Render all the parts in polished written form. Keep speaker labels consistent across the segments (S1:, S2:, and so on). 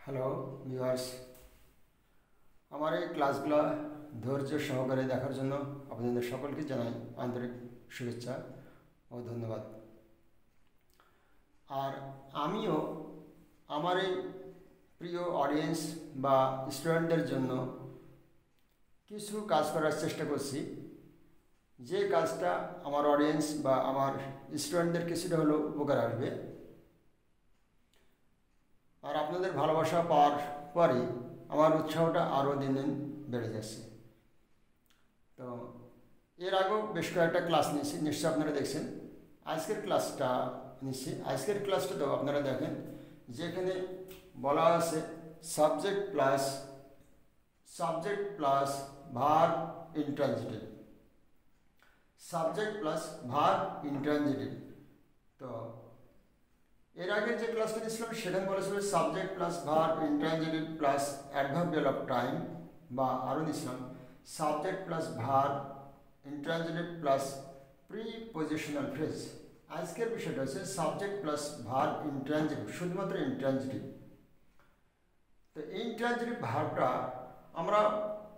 S1: Hello viewers, আমার এই ক্লাসগুলো ধৈর্য সহকারে দেখার জন্য আপনাদের সকলকে জানাই আন্তরিক শুভেচ্ছা ও ধন্যবাদ। আর আমিও আমার এই প্রিয় অডিয়েন্স বা স্টুডেন্টদের জন্য কিছু কাজ করার চেষ্টা করছি, যে কাজটা আমার অডিয়েন্স বা আমার স্টুডেন্টদের কিছুটা হলেও উপকার আসবে। আর আপনাদের ভালোবাসা পাওয়ার পরে আমার উৎসাহটা আরও দিন দিন বেড়ে যাচ্ছে। তো এর আগেও বেশ কয়েকটা ক্লাস নিয়েছি, নিশ্চয়ই আপনারা দেখছেন। আজকের ক্লাসটা নিচ্ছি। আজকের ক্লাসটাতেও আপনারা দেখেন যেখানে বলা আছে subject plus verb intransitive, subject plus verb intransitive. তো এর আগে যে ক্লাসটা দিয়েছিলাম সেখানে বলেছিল subject plus verb intransitive plus adverbial of time, বা আরও দিয়েছিলাম subject plus verb intransitive plus prepositional phrase. আজকের বিষয়টা হচ্ছে সাবজেক্ট প্লাস ভার্ব ইন্ট্রানজিটিভ, শুধুমাত্র ইন্ট্রানজিটিভ। তো ইন্ট্রানজিটিভ ভার্বটা আমরা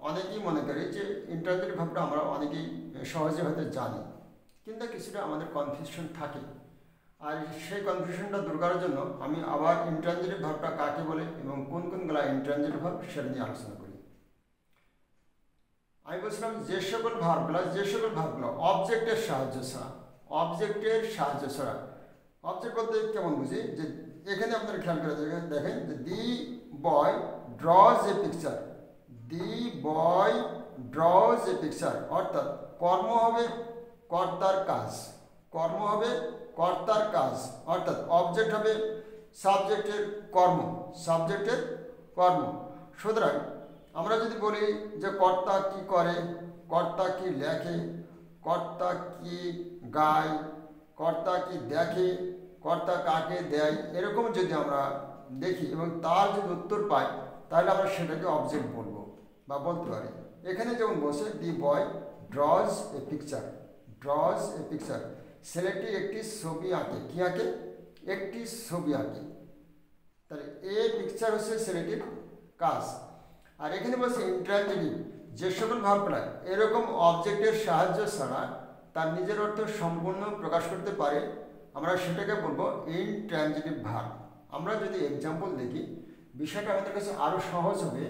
S1: অনেকেই মনে করি যে ইন্ট্রানজিটিভ ভার্বটা আমরা অনেকেই সহজে হয়তো জানি, কিন্তু কিছুটা আমাদের কনফিউশন থাকে। আর সেই কনফিউশনটা দূর করার জন্য আমি আবার ইন্ট্রানজিটিভ ভার্বটা কাকে বলে এবং কোন কোনগুলো ইন্ট্রানজিটিভ ভার্ব সেটা নিয়ে আলোচনা করি। আমি বলছিলাম যে সকল ভার্বগুলো অবজেক্টের সাহায্য ছাড়া, অবজেক্ট বলতে কেমন বুঝি, যে এখানে আপনারা খেয়াল করে দেখেন যে দি বয় ড্রজ এ পিকচার, অর্থাৎ কর্ম হবে কর্তার কাজ, অর্থাৎ অবজেক্ট হবে সাবজেক্টের কর্ম। সুতরাং আমরা যদি বলি যে কর্তা কি করে, কর্তা কি লেখে, কর্তা কি গায়, কর্তা কি দেখে, কর্তা কাকে দেয়, এরকম যদি আমরা দেখি এবং তার যদি উত্তর পাই তাহলে আমরা সেটাকে অবজেক্ট বলবো বা বলতে পারি। এখানে যেমন বসে দি বয় ড্রজ এ পিকচার, ছেলেটি একটি ছবি আঁকে। কি আঁকে? একটি ছবি আঁকে। তাহলে এ পিকচার হচ্ছে ছেলেটির কাজ। আর এখানে বলছে ইন্ট্রানজিটিভ, যে সকল ভার্বগুলো এরকম অবজেক্টের সাহায্য ছাড়া তার নিজের অর্থ সম্পূর্ণ প্রকাশ করতে পারে, আমরা সেটাকে বলবো ইনট্রানজিটিভ ভার্ব। আমরা যদি এক্সাম্পল দেখি বিষয়টা আমাদের কাছে আরও সহজ হবে।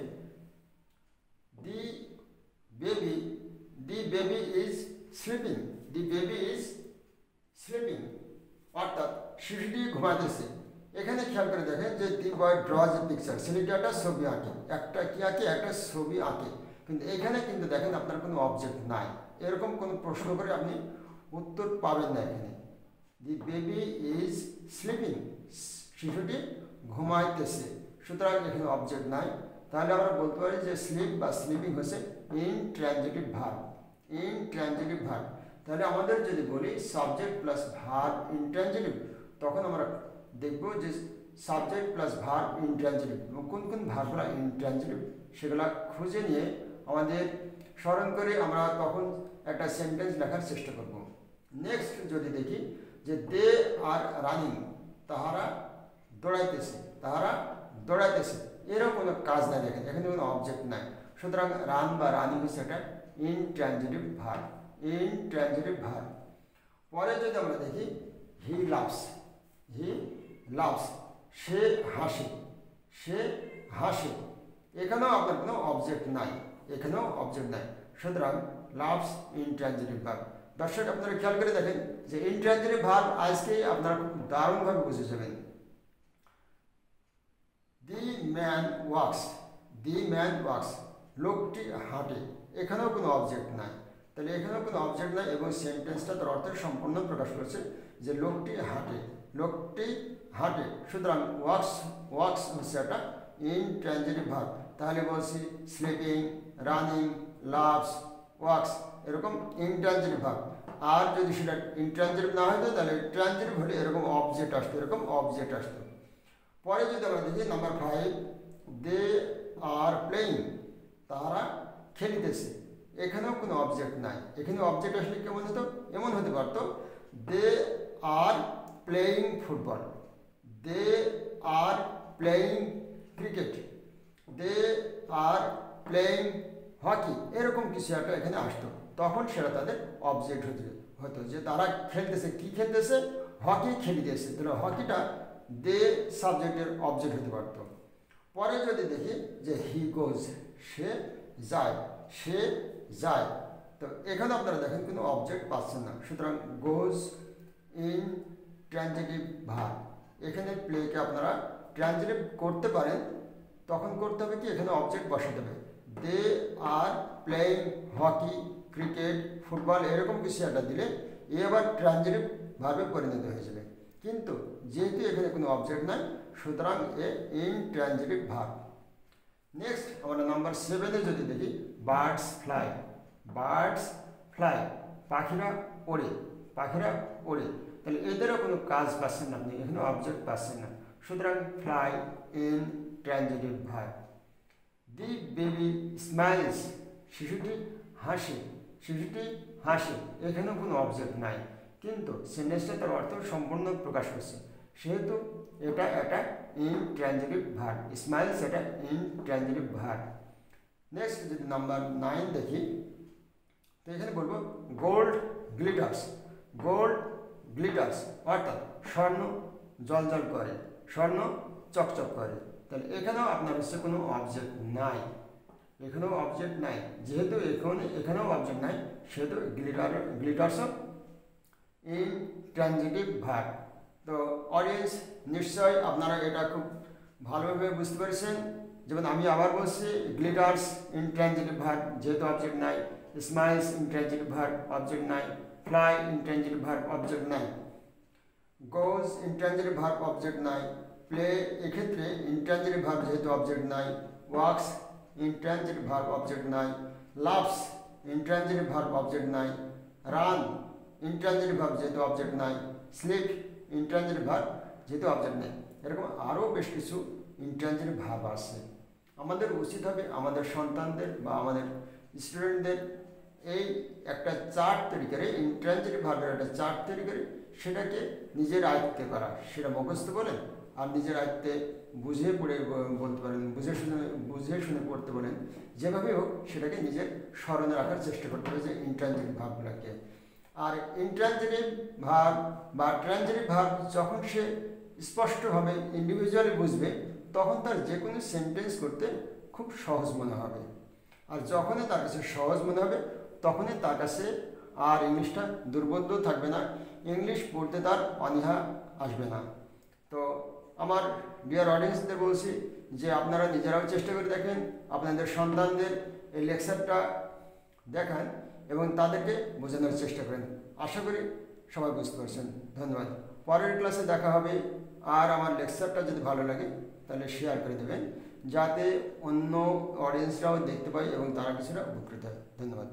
S1: দি বেবি ইজ স্লিপিং, অর্থাৎ শিশুটি ঘুমাতেছে। এখানে খেয়াল করে দেখেন যে দি বয় ড্রজ এ পিকচার, ছেলেটি একটা ছবি আঁকে, একটা ছবি আঁকে। কিন্তু এখানে কিন্তু দেখেন আপনার কোনো অবজেক্ট নাই, এরকম কোনো প্রশ্ন করে আপনি উত্তর পাবেন না। এখানে দি বেবি ইজ স্লিপিং, শিশুটি ঘুমাইতেছে, সুতরাং এখানে অবজেক্ট নাই। তাহলে আমরা বলতে পারি যে স্লিপ বা স্লিপিং হচ্ছে ইনট্রানজিটিভ ভার্ব। তাহলে আমাদের যদি বলি সাবজেক্ট প্লাস ভার্ব ইনট্রানজিটিভ, তখন আমরা দেখব যে সাবজেক্ট প্লাস ভার্ব ইনট্রানজিটিভ এবং কোন কোন ভার্বগুলো ইনট্রানজিটিভ সেগুলো খুঁজে নিয়ে আমাদের স্মরণ করে আমরা তখন একটা সেন্টেন্স লেখার চেষ্টা করব। নেক্সট যদি দেখি যে দে আর রানিং, তাহারা দৌড়াইতেছে, এরও কোনো কাজ নাই। দেখেন এখানে কোনো অবজেক্ট নাই, সুতরাং রান বা রানিং হচ্ছে একটা ইনট্রানজিটিভ ভার্ব। পরে যদি আমরা দেখি হি লাভস, সে হাসে, এখানেও আপনার কোনো অবজেক্ট নাই, সুতরাং লাভস ইনট্রানজিটিভ ভার্ব। দর্শক আপনারা খেয়াল করে দেখেন যে ইনট্রানজিটিভ ভার্ব আজকে আপনারা খুব দারুণভাবে বুঝে যাবেন। দি ম্যান ওয়াক্স, লোকটি হাঁটে, এখানেও কোনো অবজেক্ট নাই। তাহলে এখানেও কোনো অবজেক্ট নাই এবং সেন্টেন্সটা তার অর্থ সম্পূর্ণ প্রকাশ করছে যে লোকটি হাঁটে, সুতরাং ওয়াক্স হচ্ছে একটা ইনট্রানজিটিভ ভার্ব। তাহলে বলছি স্লিপিং, রানিং, লাভস, ওয়াক্স, এরকম ইনট্রানজিটিভ ভার্ব। আর যদি সেটা ইনট্রানজিটিভ না হতো তাহলে ট্রানজিটিভ হলে এরকম অবজেক্ট আসতো। পরে যদি আমরা দেখি নাম্বার 5, দে আর প্লেইং, তারা খেলিতেছে, এখানেও কোনো অবজেক্ট নাই। এখানে অবজেক্ট আসলে কেমন হতো? এমন হতে পারতো they are playing football, cricket, they are playing hockey, এরকম কিছু একটা এখানে আসতো, তখন সেটা তাদের অবজেক্ট হতো যে তারা খেলতেছে, কি খেলতেছে, হকি খেলিতেছে, তাহলে হকিটা দে সাবজেক্টের অবজেক্ট হতে পারতো। পরে যদি দেখি যে হি গোজ, সে যায়, সে যায়, তো এখানে আপনারা দেখেন কোনো অবজেক্ট পাচ্ছেন না, সুতরাং গোজ ইন ট্রানজিটিভ ভার্ব, এখানে প্লেকে আপনারা ট্রানজিটিভ করতে পারেন, তখন করতে হবে কি এখানে অবজেক্ট বসাতে হবে, they are playing hockey, cricket, football, এরকম কিছু একটা দিলে এ আবার ট্রানজিটিভ ভার্বে পরিণত হয়ে যাবে। কিন্তু যেহেতু এখানে কোনো অবজেক্ট নাই, সুতরাং এ ইনট্রানজিটিভ ভার্ব। নেক্সট আমরা নাম্বার 7-এ যদি দেখি বার্ডস ফ্লাই, বার্ডস ফ্লাই, পাখিরা ওড়ে, পাখিরা ওড়ে, তাহলে এদেরও কোনো কাজ পাচ্ছেন না আপনি, এখানে অবজেক্ট পাচ্ছেন না, সুতরাং fly in transitive verb. The baby smiles, শিশুটি হাসে, শিশুটি হাসে, এখানেও কোনো অবজেক্ট নাই, কিন্তু সেন্টেন্সটা তার অর্থ সম্পূর্ণ প্রকাশ করছে, সেহেতু এটা একটা ইনট্রানজিটিভ ভার্ব, স্মাইলস এটা ইনট্রানজিটিভ ভার্ব। নেক্সট যদি নাম্বার 9 দেখি, তো এখানে বলবো গোল্ড গ্লিটার্স, গোল্ড গ্লিটার্স অর্থাৎ স্বর্ণ জলজল করে, স্বর্ণ চকচক করে, তাহলে এখানেও আপনার হচ্ছে কোনো অবজেক্ট নাই, এখানেও অবজেক্ট নাই, যেহেতু এখানেও অবজেক্ট নাই, সেহেতু গ্লিটার্সও ইনট্রানজিটিভ ভার্ব। তো অডিয়েন্স নিশ্চয় আপনারা এটা খুব ভালোভাবে বুঝতে পেরেছেন। যেমন আমি আবার বলছি, গ্লিটার্স ইনট্রানজিটিভ ভার্ব, যেহেতু অবজেক্ট নাই, স্মাইলস ইনট্রানজিটিভ ভার্ব, অবজেক্ট নাই, ফ্লাই ইনট্রানজিটিভ ভার্ব, অবজেক্ট নাই, গোজ ইনট্রানজিটিভ ভার্ব, অবজেক্ট নাই, প্লে এক্ষেত্রে ইনট্রানজিটিভ ভার্ব যেহেতু অবজেক্ট নাই, ওয়ার্কস ইনট্রানজিটিভ ভার্ব, অবজেক্ট নাই, লাভস ইনট্রানজিটিভ ভার্ব, অবজেক্ট নাই, রান ইনট্রানজিটিভ ভার্ব যেহেতু অবজেক্ট নাই, স্লিপ ইনট্রানজিটিভ ভার্ব যেহেতু অবজেক্ট নেই, এরকম আরও বেশ কিছু ইনট্রানজিটিভ ভার্ব আছে। আমাদের উচিত হবে আমাদের সন্তানদের বা আমাদের স্টুডেন্টদের এই একটা চার্ট তৈরি করে, ইনট্রানজিটিভ ভার্বের একটা চার্ট তৈরি করে সেটাকে নিজের আয়ত্তে করা, সেটা মুখস্থ বলেন আর নিজের আয়ত্তে বুঝে পড়ে বলতে পারেন, বুঝে শুনে পড়তে বলেন, যেভাবে হোক সেটাকে নিজের স্মরণে রাখার চেষ্টা করতে হবে যে ইনট্রানজিটিভ ভার্বগুলোকে। আর ইনট্রানজিটিভ ভার্ব বা ট্রানজিটিভ ভার্ব যখন সে স্পষ্টভাবে ইন্ডিভিজুয়ালি বুঝবে, তখন তার যে কোনো সেন্টেন্স করতে খুব সহজ মনে হবে, আর যখনই তার কাছে সহজ মনে হবে তখনই তার কাছে আর ইংলিশটা দুর্বোধ্য থাকবে না, ইংলিশ পড়তে তার অনীহা আসবে না। তো আমার ডিয়ার অডিয়েন্সদের বলছি যে আপনারা নিজেরাও চেষ্টা করে দেখেন, আপনাদের সন্তানদের এই লেকচারটা দেখান এবং তাদেরকে বোঝানোর চেষ্টা করেন। আশা করি সবাই বুঝতে পারছেন। ধন্যবাদ। পরের ক্লাসে দেখা হবে। আর আমার লেকচারটা যদি ভালো লাগে তাহলে শেয়ার করে দেবেন, যাতে অন্য অডিয়েন্সরাও দেখতে পায় এবং তারা কিছুটা উপকৃত হয়। ধন্যবাদ।